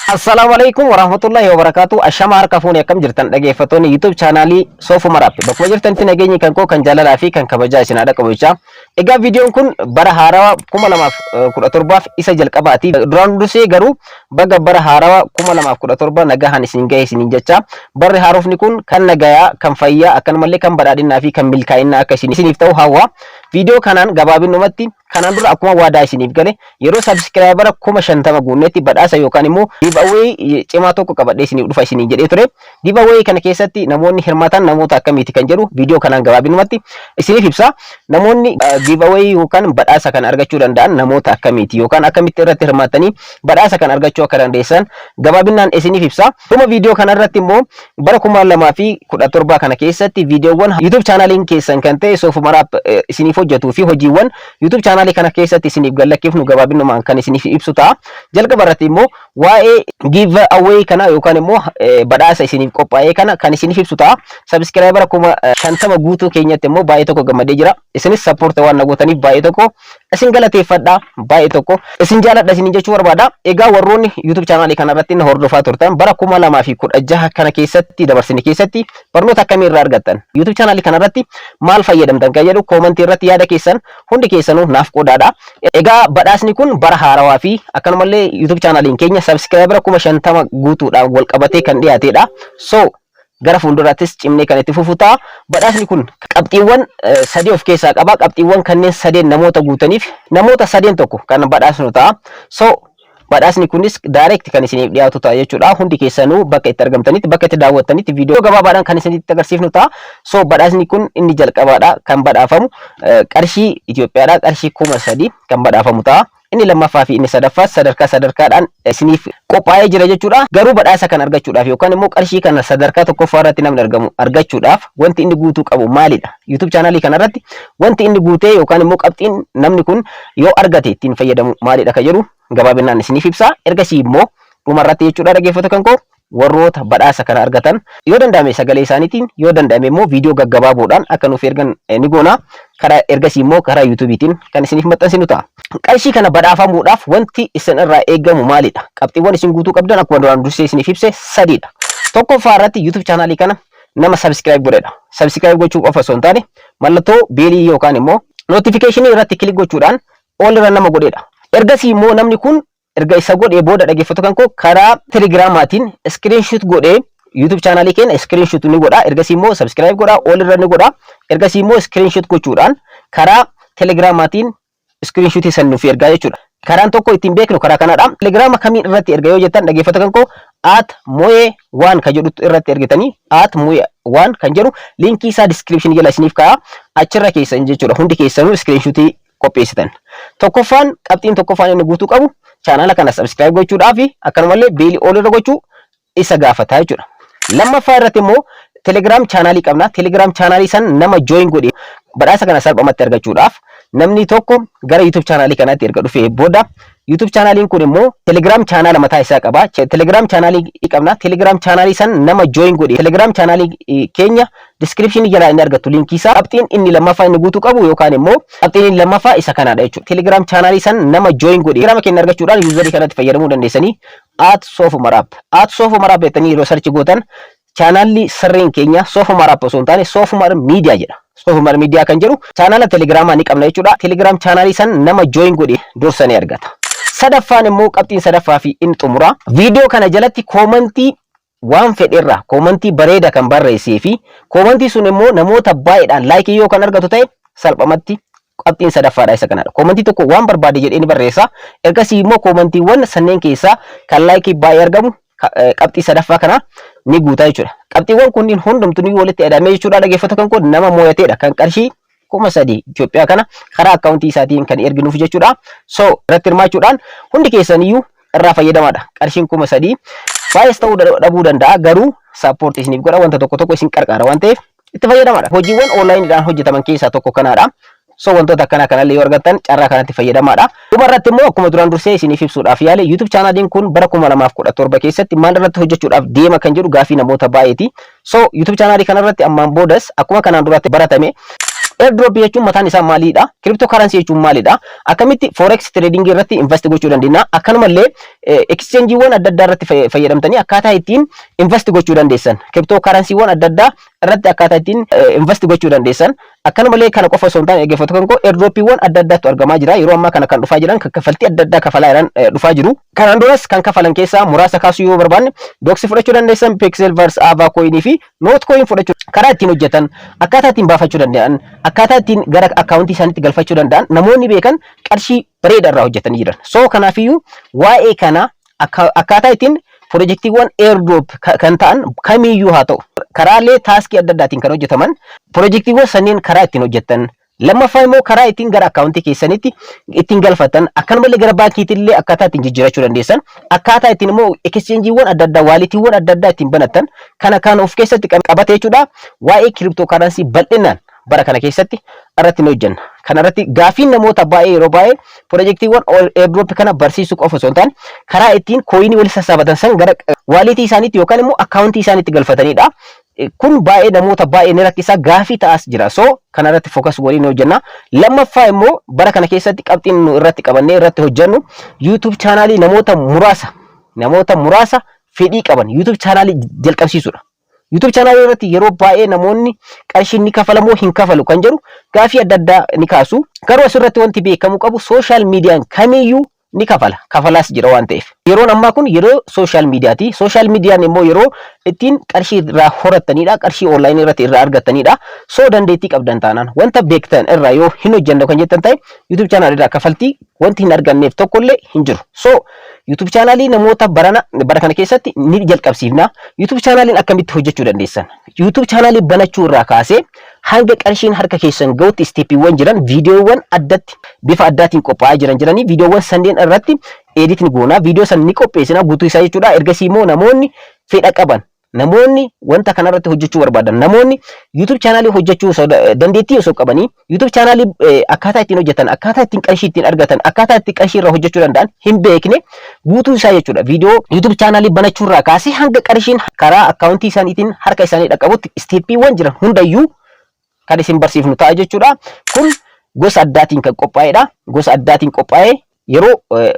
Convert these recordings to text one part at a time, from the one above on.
Assalamualaikum warahmatullahi wabarakatuh. Ashama harka fuuni akkam jirtan dhaggeeffattoonni YouTube channelii Soofuma Rap. Bakkuma jirtanitti nageenyi kan koo kan jaalalaa fi kan kabajaa isin haadha qabachaa. Egaa viidiyoon kun bara haarawaa 2017 isa jalqabaati. Duraan dursee garuu baga bara haarawaa 2017 nagahan isin ga'e isin jecha. Barri haarofni kun kan nagayaa, kan fayyaa, akkanumallee kan badhaadhinaa fi kan milkaa'inaa akka isiniif ta'u hawwa. Viidiyoo kanaan gabaabinumatti kanaan dura akkuma waadaa isiniif gale yeroo subscriber 50 guunnetti badhaasa yookaan immoo giveaway cimaa tokko qabadhee isiniif dhufa isiniin jedhee ture. Giveaway kana keessatti namoonni hirmaatan namoota akkamiiti kan jedhu viidiyoo kanaan gabaabinumatti isiniif ibsa. Namoonni giveaway yookaan badhaasa kan argachuu danda'an namoota akkamiiti yookaan akkamitti irratti hirmaatanii badhaasa kan argachuu akka dandeessan gabaabinaan isiniif ibsa. Dhuma viidiyoo kana irratti immoo bara 2017 kana keessatti viidiyoowwan YouTube channeliin keessan kan ta'e Soofuma Rap isiniif hojjetuu fi hojiiwwan YouTube channelii kana keessatti isiniif gallakkifnu gabaabinumaan kan isiniif ibsu ta'a. Jalqaba irratti immoo waa'ee giveaway kana yookaan immoo badhaasa isiniif qophaa'ee kana kan isiniif ibsu ta'a. Subscriber 50 guutuu keenyatti immoo baay'ee tokko gammadee jira. Isinis support waan nagootaniif baay'ee tokko isin galateeffadha. Baay'ee tokko isin jaaladha isin jechuu barbaada. Egaa warroonni YouTube channelii kana irratti hordofaa turtan bara 2016 kana keessatti dabarsine keessatti barnoota akkamii irraa argattan? YouTube channelii kana irratti maal fayyadamtan kan jedhu comment irratti yaada keessan hundi keessanuu naaf qoodaadha. Egaa badhaasni kun bara haarawaa fi akkanumallee YouTube channeliin keenya subscriber 50 guutuudhaan wal qabatee kan dhiyaatedha. So gara fuulduraattis cimnee kan itti fufutaa. Badhaasni kun qabxiiwwan sadii of keessaa qaba. Qabxiiwwan kanneen sadeen namoota guutaniif namoota sadeen tokko kan badhaasnu ta'a. So badhaasni kunis direct kan isiniif dhiyaatu ta'a jechuudha. Hundi keessanuu bakka itti argamtanitti bakka itti daawwattanitti viidiyoo gabaabaadhaan kan isinitti agarsiifnu ta'a. So badhaasni kun inni jalqabaadha kan badhaafamu qarshii Itoophiyaadha. Qarshii 3000 kan badhaafamu ta'a. Inni lammaffaa fi inni sadaffaa sadarkaadhaan isiniif qophaa'ee jira jechuudha. Garuu badhaasa kan argachuudhaaf yookaan immoo qarshii kana sadarkaa tokkoffaa irratti namni argamu argachuudhaaf wanti inni guutuu qabu maalidha? YouTube channelii kana irratti wanti inni guutee yookaan immoo qabxiin namni kun yoo argate ittiin fayyadamu maalidha kan jedhu gabaabinaan isiniif ibsa. Ergasii immoo dhumarratti jechuudha dhaggeeffata kan koo warroota badhaasa kana argatan yoo danda'ame sagalee isaaniitiin yoo danda'ame immoo viidiyoo gaggabaaboodhaan akka nuuf ergan ni goona. Karaa ergasii immoo karaa YouTube'itiin kan isiniif maxxansinu ta'a. Qarshii kana badhaafamuudhaaf wanti isin irraa eegamu maalidha? Qabxiiwwan isin guutuu qabdan akkuma duraan dursee isiniif ibse sadiidha. Tokkoffaa irratti YouTube channelii kana nama subscribe godhedha. Subscribe gochuu qofa osoo hin taane mallattoo beelii yookaan immoo notification irratti kilik gochuudhaan all irra nama godhedha. Ergasii immoo namni kun erga isa godhee booda dhaggeeffatu kan koo karaa telegiraamaatiin screenshot godhee YouTube channelii keenya screenshot ni godha. Ergasii immoo subscribe godha, all irra ni godha. Ergasii immoo screenshot gochuudhaan karaa telegiraamaatiin screenshot san nuuf ergaa jechuudha. Karaan tokko ittiin beeknu karaa kanadha. Telegiraama kamiin irratti erga yoo jettan dhaggeeffata kan koo @moye1 kan jedhu irratti ergitanii @moye1 kan jedhu linkii isaa description jala isiniif ka'a. Achirra keessan jechuudha. Hundi keessanuu screenshotii qopheessitan. Tokkoffaan qabxiin tokkoffaan inni guutuu qabu channel kana subscribe gochuudhaaf akkanumallee beelii all irra gochuu isa gaafata jechuudha. Lammaffaa irratti immoo Telegram channelii qabna. Telegram channelii san nama join godhe badhaasa kana salphumatti argachuudhaaf namni tokko gara YouTube channelii kanatti erga dhufee booda YouTube channeliin kun immoo Telegram channel mataa isaa qaba. Telegram channelii qabna. Telegram channelii san nama join godhe Telegram channelii keenya description jala inni argattu linkii isaa. Qabxiin inni lammaffaa inni guutuu qabu yookaan immoo qabxiin inni lammaffaa isa kanadha jechuudha. Telegram channelii san nama join godhe Telegram keenya argachuudhaan userii kanatti fayyadamuu dandeessanii @Soofuma Rap @Soofuma Rap jettanii yeroo search gootan channelii sirriin keenya Soofuma Rap osoo hin taane Soofuma Media jedha. Soofuma Media kan jedhu channel Telegraamaa ni qabna jechuudha. Telegram channelii san nama join godhe dursanii argata. Sadaffaan immoo qabxiin sadaffaa fi inni xumura viidiyoo kana jalatti koomentii waan fedheerraa koomentii bareeda kan barreessee fi koomentii sun immoo namoota baay'eedhaan laayikii yoo kan argatu ta'e salphumatti qabxiin sadaffaadha isa kanadha. Koomentii tokko waan barbaade jedhee ni barreessa. Ergasii immoo koomentiiwwan sanneen keessaa kan laayikii baay'ee argamu qabxii sadaffaa kana ni guutaa jechuudha. Qabxiiwwan kunniin hundumtuu ni walitti hidhamee jechuudha. Dhaggeeffata kan koo nama mo'ateedha kan qarshii 3000 Itoophiyaa kana karaa akkaawuntii isaatiin kan erginuuf jechuudha. So irratti hirmaachuudhaan hundi keessaniyyuu irraa fayyadamaadha. Qarshiin 3000 baay'ees ta'uu dhabuu danda'a garuu support isiniif godha wanta tokko isin qarqara waan ta'eef itti fayyadamaadha. Hojiiwwan onlineedhaan hojjetaman keessaa tokko kanadha. So wantoota akkana kanallee yoo argattan carraa kanatti fayyadamaadha. Dhumarratti immoo akkuma duraan dursee isiniif ibsuudhaaf yaale YouTube channeliin kun bara 2017 keessatti maal irratti hojjechuudhaaf deema kan jedhu gaafii namoota baay'eeti. So YouTube channelii kanarratti ammaan boodas akkuma kanaan duratti baratame Airdrop jechuun mataan isaa maalidha? Cryptocurrency jechuun maalidha? Akkamitti forex trading irratti invest gochuu dandeenya? Akkanumallee exchangeewwan adda addaa irratti fayyadamtanii akkaataa ittiin invest gochuu dandeessan. Cryptocurrencyewwan adda addaa irratti akkaataa ittiin invest gochuu dandeessan. Akkanumallee kana qofa osoo hin taane dhaggeeffattoota kan koo airdropiiwwan adda addaatu argamaa jira. Yeroo ammaa kana kan dhufaa jiran kaffaltii adda addaa kafalaa jiran dhufaa jiru. Kanaan duras kan kafalan keessaa muraasa kaasuu yoo barbaanne Doxy fudhachuu dandeessan, Pixelverse, Avacoin fi Notcoin fudhachuu karaa ittiin hojjetan, akkaataa ittiin baafachuu danda'an, akkaataa ittiin gara akkaawuntii isaaniitti galfachuu danda'an namoonni beekan qarshii bareedaa irraa hojjetanii jiran. So kanaafiyyuu waa'ee kana akkaataa ittiin pirojektiiwwan airdrop kan ta'an kamiyyuu haa ta'u karaalee taaskii adda addaatiin kan hojjetaman pirojektiiwwan sanneen karaa ittiin hojjetan. Lammaffaa immoo karaa ittiin gara akkaawuntii keessanitti ittiin galfatan, akkanumallee gara baankiitti illee akkaataa ittiin jijjiirachuu dandeessan, akkaataa ittiin immoo exchangeewwan adda addaa, waalitiiwwan adda addaa ittiin banatan kana kan of keessatti qabate jechuudha. Waa'ee cryptocurrency bal'inaan bara kana keessatti irratti ni hojjenna. Kana irratti gaafiin namoota baay'ee yeroo baay'ee pirojektiiwwan airdrop kana barsiisuu qofa osoo hin taane karaa ittiin kooyinii walitti sassaabatan san gara waalitii isaaniitti yookaan immoo akkaawuntii isaaniitti galfatanidha. Kun baay'ee namoota baay'ee ni rakkisa, gaafii ta'as jira. So kana irratti focus waliin hojjenna. Lammaffaa immoo bara kana keessatti qabxiin irratti qabannee irratti hojjennu YouTube chaanaalii namoota muraasa fedhii qaban YouTube chaanaalii jalqabsiisuudha. YouTube chaanaalii irratti yeroo baay'ee namoonni qarshii ni kafalamoo hin kafalu kan jedhu gaafii adda addaa ni kaasu. Garuu asirratti wanti beekamuu qabu social meediyaan kamiyyuu ni kafalaas jira waan ta'eef. Yeroon ammaa kun yeroo social meediyaati. Social meediyaan immoo yeroo ittiin qarshii irraa horattanidha, qarshii online irratti irraa argattanidha. So dandeettii qabdan taanaan wanta beektan irraa yoo hin hojjennu kan jettan ta'e YouTube channel irraa kafaltii wanti hin arganneef tokkollee hin jiru. So YouTube channelii namoota bara kana keessatti ni jalqabsiifna. YouTube channeliin akkamitti hojjechuu dandeessan? YouTube channelii banachuu irraa kaasee hanga qarshiin harka keessan ga'utti steppiiwwan jiran viidiyoowwan addatti bifa addaatiin qophaa'aa jiranii viidiyoowwan sanneen irratti edit ni goona, viidiyoo san ni qopheessina guutuu isaa jechuudha. Ergasii immoo namoonni fedha qaban, namoonni wanta kana irratti hojjechuu barbaadan, namoonni YouTube channelii hojjechuu dandeettii osoo qabanii YouTube channelii akkaataa ittiin hojjetan, akkaataa ittiin qarshii ittiin argatan, akkaataa ittiin qarshii irraa hojjechuu danda'an hin beekne guutuu isaa jechuudha. Viidiyoo YouTube channelii banachuu irraa kaasee hanga qarshiin karaa akkaawuntii isaaniitiin harka isaanii dhaqqabutti steppiiwwan jiran hundayyuu kan isin barsiifnu ta'a jechuudha. Kun gosa addaatiin kan qophaa'edha. Gosa addaatiin qophaa'ee yeroo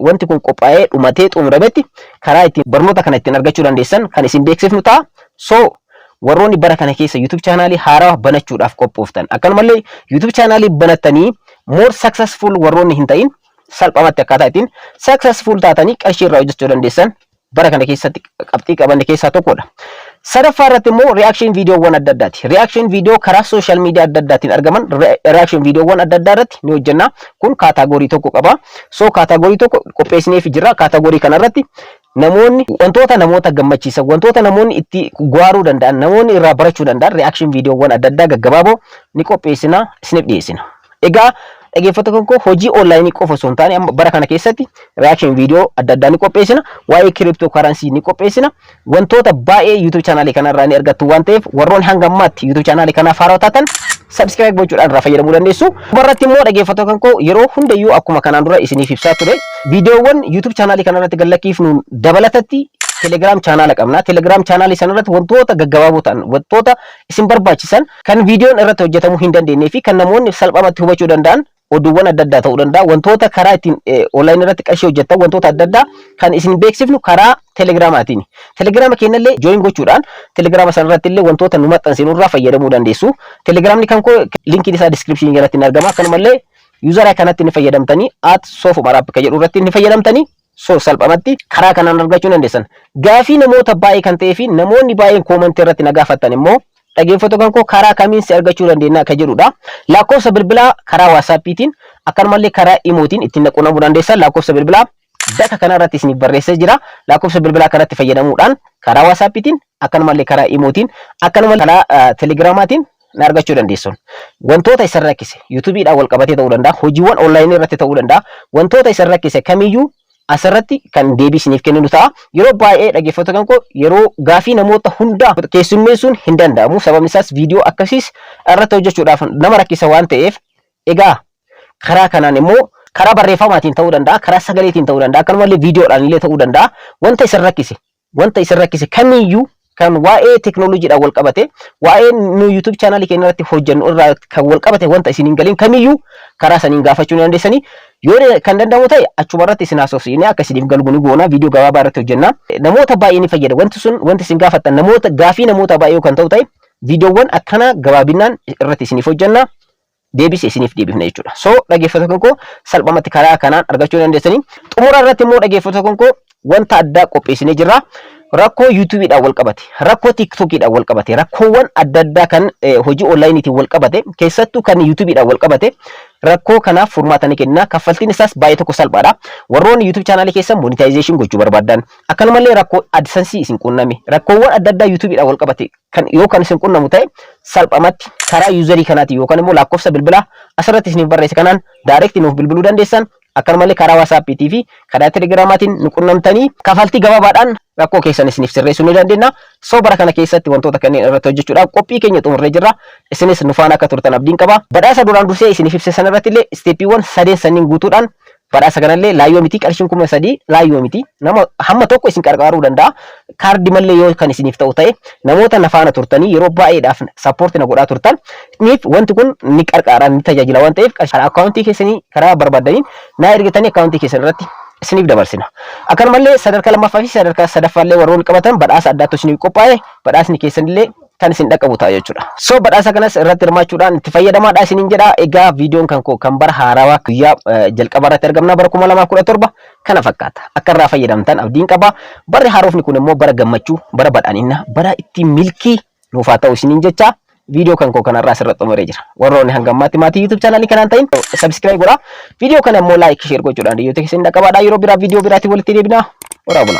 wanti kun qophaa'ee dhumatee xumurametti karaa ittiin barnoota kana ittiin argachuu dandeessan kan isin beeksifnu ta'a. So warroonni bara kana keessa YouTube channelii haaraa banachuudhaaf qophooftan, akkanumallee YouTube channelii banattanii more successful warroonni hin ta'in salphamatti akkaataa ittiin successful taatanii qarshii irraa hojjechuu dandeessan bara kana keessatti qabxii qabanne keessaa tokkodha. Sadaffaa irratti immoo reaction viidiyoowwan adda addaati. Reaction viidiyoo karaa social media adda addaatiin argaman reaction viidiyoowwan adda addaa irratti ni hojjenna. Kun kaataagorii tokko qaba. So kaataagorii tokko qopheessineef jira. Kaataagorii kana irratti namoonni wantoota namoota gammachiisan, wantoota namoonni itti guwaaruu danda'an, namoonni irraa barachuu danda'an reaction viidiyoowwan adda addaa gaggabaaboo ni qopheessina, isiniif dhiyeessina. Egaa dhaggeeffattoota koo hojii online qofa osoo hin taane bara kana keessatti reaction video adda addaa ni qopheessina, waa'ee cryptocurrency ni qopheessina, wantoota baay'ee YouTube channel kanarraa ni argattu waan ta'eef warroonni hanga ammaatti YouTube channel kanaaf haaraa taatan subscribe gochuudhaan irraa fayyadamuu dandeessu. Barratti immoo dhaggeeffattoota koo yeroo hundayyuu akkuma kanaan dura isiniif ibsaa ture videoowwan YouTube channel kanarratti gallakiifnu dabalatatti Telegram channel qabna. Telegram channel sanarratti wantoota gaggabaaboo ta'an, wantoota isin barbaachisan kan viidiyoon irratti hojjetamuu hin dandeenye fi kan namoonni salphamatti hubachuu danda'an oduuwwan adda addaa ta'uu danda'a. Wantoota karaa ittiin online irratti qarshii hojjetan wantoota adda addaa kan isin beeksifnu karaa Telegramaatiin. Telegrama keenyallee join gochuudhaan Telegrama sanarratti illee wantoota nu maxxansinu irraa fayyadamuu dandeessu. Telegramni kan koo linkiin isaa description jalatti ni argama. Akkanumallee user kanatti ni fayyadamtanii @sofumarap ka jedhu irratti ni fayyadamtanii so salphamatti karaa kanaan argachuu dandeessan. Gaafii namoota baay'ee kan ta'ee fi namoonni baay'een comment irratti na gaafatan immoo dhaggeeffattoota koo karaa kamiin si argachuu dandeenya ka jedhudha. Lakkoofsa bilbilaa karaa WhatsAppiitiin akkanumallee karaa Imootiin ittiin quunnamuu dandeessan. Lakkoofsa bilbilaa bakka kanarratti isiniif barreessee jira. Lakkoofsa bilbilaa kanatti fayyadamuudhaan karaa WhatsAppiitiin akkanumallee karaa Imootiin akkanumallee karaa Telegramaatiin na argachuu dandeessu. Wantoota isin rakkise YouTubeidhaan wal qabatee ta'uu danda'a, hojiiwwan online irratti ta'uu danda'a. Wantoota isin rakkise kamiyyuu asirratti kan deebii isiniif kenninu ta'a. Yeroo baay'ee dhaggeeffattoota koo yeroo gaafii namoota hundaa keessummeessuun hin danda'amu. Sababni isaas viidiyoo akkasiis irratti hojjechuudhaaf nama rakkisa waan ta'eef, egaa karaa kanaan immoo karaa barreeffamaatiin ta'uu danda'a, karaa sagaleetiin ta'uu danda'a, akkanumallee viidiyoodhaan illee ta'uu danda'a. Wanta isin rakkise kamiyyuu kan waa'ee teknooloojiidhaan wal qabate waa'ee nu YouTube channel keenya irratti hojjennu irraa kan wal qabate wanta isin hin galin kamiyyuu karaa saniin gaafachuu ni dandeessanii yoo kan danda'amu ta'e achuma irratti isin haasofsiisnee akka isiniif galgu ni goona viidiyoo gabaabaa irratti hojjenna namoota baay'ee ni fayyada wanti isin gaafattan namoota gaafii namoota baay'ee kan ta'u ta'e viidiyoowwan akkana gabaabinaan irratti isiniif hojjenna deebisee isiniif deebifna jechuudha. So dhaggeeffattoota koo salphumatti karaa kanaan argachuu dandeessanii xumura irratti immoo dhaggeeffattoota koo wanta addaa qopheessinee jirra. Rakkoo YouTube'dhaan wal qabate, rakkoo TikTok'dhaan wal qabate, rakkoowwan adda addaa kan hojii online'itiin wal qabate, keessattuu kan YouTube'dhaan wal qabate, rakkoo kanaaf furmaata ni kenna. Kaffaltiin isaas baay'ee tokko salphaadha. Warroonni YouTube channel keessan monetization gochuu barbaadan, akkanumallee rakkoo AdSense isin qunname, rakkoowwan adda addaa YouTube'dhaan wal qabate kan yoo kan isin qunnamu ta'e salphumatti karaa userii kanaati yookaan immoo lakkoofsa bilbilaa asirratti isiniif barreesse kanaan direct nuuf bilbiluu dandeessan. Akkanumallee karaa WhatsApp fi karaa Telegramaatiin nu qunnamtanii kaffaltii gabaabaadhaan rakkoo keessan isiniif sirreessuu ni dandeenya. So bara kana keessatti wantoota kanneen irratti hojjechuudhaaf qophii keenya xumurree jirra. Isinis nu faana akka turtan abdiin qaba. Badhaasa duraan dursee isiniif ibse sanarratti illee steepiiwwan sadeen sanniin guutuudhaan badhaasa kanallee laayyoo miti qarshiin 3,000 laayyoo miti nama hamma tokko isin qarqaaruu danda'a. Kaardii mallee yoo kan isiniif ta'u ta'e namoota na faana turtanii yeroo baay'eedhaaf sappoortii na godhaa turtan niif wanti kun ni qarqaara ni tajaajila waan ta'eef karaa akkaawuntii keessanii karaa barbaadaniin na ergatanii akkaawuntii keessan irratti isiniif dabarsina. Akkanumallee sadarkaa lammaffaa fi sadarkaa sadaffaallee warroon qabatan badhaasa addaatu isiniif qophaa'e badhaasni keessanillee kan isin dhaqqabu ta'a jechuudha. So badhaasa kanas irratti hirmaachuudhaan itti fayyadamaadha isiniin jedha. Egaa viidiyoon kan bara haarawaa guyyaa jalqaba irratti argamna bara 2017 kana fakkaata. Akka irraa fayyadamtan abdiin qaba. Barri haarofni kun immoo bara gammachuu, bara badhaadhinaa, bara itti milkii nuuf haa ta'u isiniin jecha. Viidiyoo kanarraa asirratti xumuree jira. Warroonni hanga ammaatti maatii YouTube channel kanaan ta'in subscribe godhaa. Viidiyoo kana immoo like share gochuudhaan yoo ta'e isin dhaqqabaadha. Yeroo biraa viidiyoo biraatiin walitti deebina. Waraabuna.